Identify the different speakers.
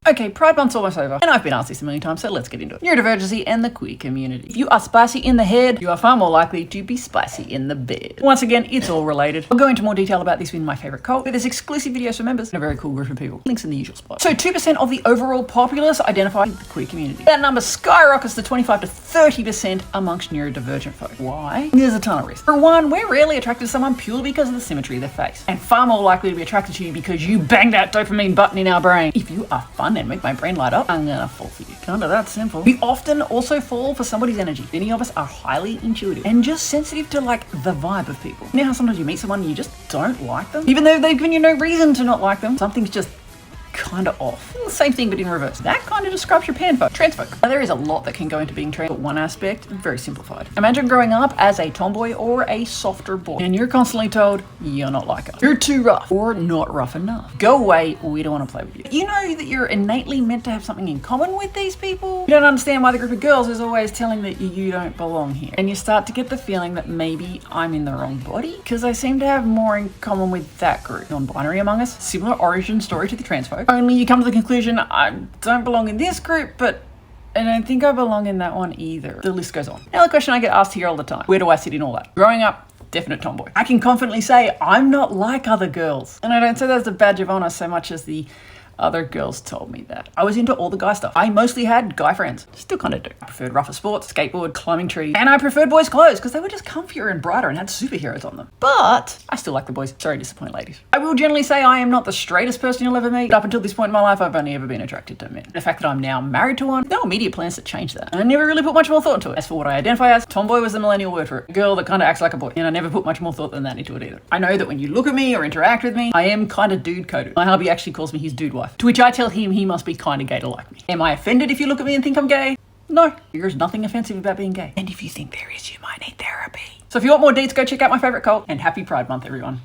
Speaker 1: Okay, Pride Month's almost over, and I've been asked this a million times, so let's get into it. Neurodivergency and the queer community. If you are spicy in the head, you are far more likely to be spicy in the bed. Once again, it's all related. I'll go into more detail about this in my favorite cult, but there's exclusive videos for members and a very cool group of people. Links in the usual spot. So 2% of the overall populace identify with the queer community. That number skyrockets to 25 to 30% amongst neurodivergent folk. Why? There's a ton of risk. For one, we're rarely attracted to someone purely because of the symmetry of their face, and far more likely to be attracted to you because you bang that dopamine button in our brain. If you are fun and make my brain light up, I'm gonna fall for you. Kinda that simple. We often also fall for somebody's energy. Many of us are highly intuitive and just sensitive to like the vibe of people. You know how sometimes you meet someone and you just don't like them? Even though they've given you no reason to not like them, something's just kind of off. The same thing but in reverse. That kind of describes your panfolk. Transfolk. Now there is a lot that can go into being trans, but one aspect, very simplified. Imagine growing up as a tomboy or a softer boy, and you're constantly told, you're not like us. You're too rough, or not rough enough. Go away, we don't want to play with you. You know that you're innately meant to have something in common with these people. You don't understand why the group of girls is always telling that you don't belong here. And you start to get the feeling that maybe I'm in the wrong body, because I seem to have more in common with that group. Non-binary among us, similar origin story to the transfolk. Only you come to the conclusion, I don't belong in this group, but I don't think I belong in that one either. The list goes on. Now the question I get asked here all the time, where do I sit in all that? Growing up, definite tomboy. I can confidently say I'm not like other girls. And I don't say that as a badge of honor so much as the other girls told me that. I was into all the guy stuff. I mostly had guy friends. Still kind of do. I preferred rougher sports, skateboard, climbing trees, and I preferred boys' clothes because they were just comfier and brighter and had superheroes on them. But I still like the boys. Sorry to disappoint ladies. I will generally say I am not the straightest person you'll ever meet. Up until this point in my life, I've only ever been attracted to men. The fact that I'm now married to one, no immediate plans to change that. I never really put much more thought into it. As for what I identify as, tomboy was the millennial word for it. A girl that kind of acts like a boy. And I never put much more thought than that into it either. I know that when you look at me or interact with me, I am kind of dude-coded. My hubby actually calls me his dude wife, to which I tell him he must be kind of gay to like me. Am I offended if you look at me and think I'm gay? No, there's nothing offensive about being gay. And if you think there is, you might need therapy. So if you want more deets, go check out my favorite cult, and happy Pride Month, everyone.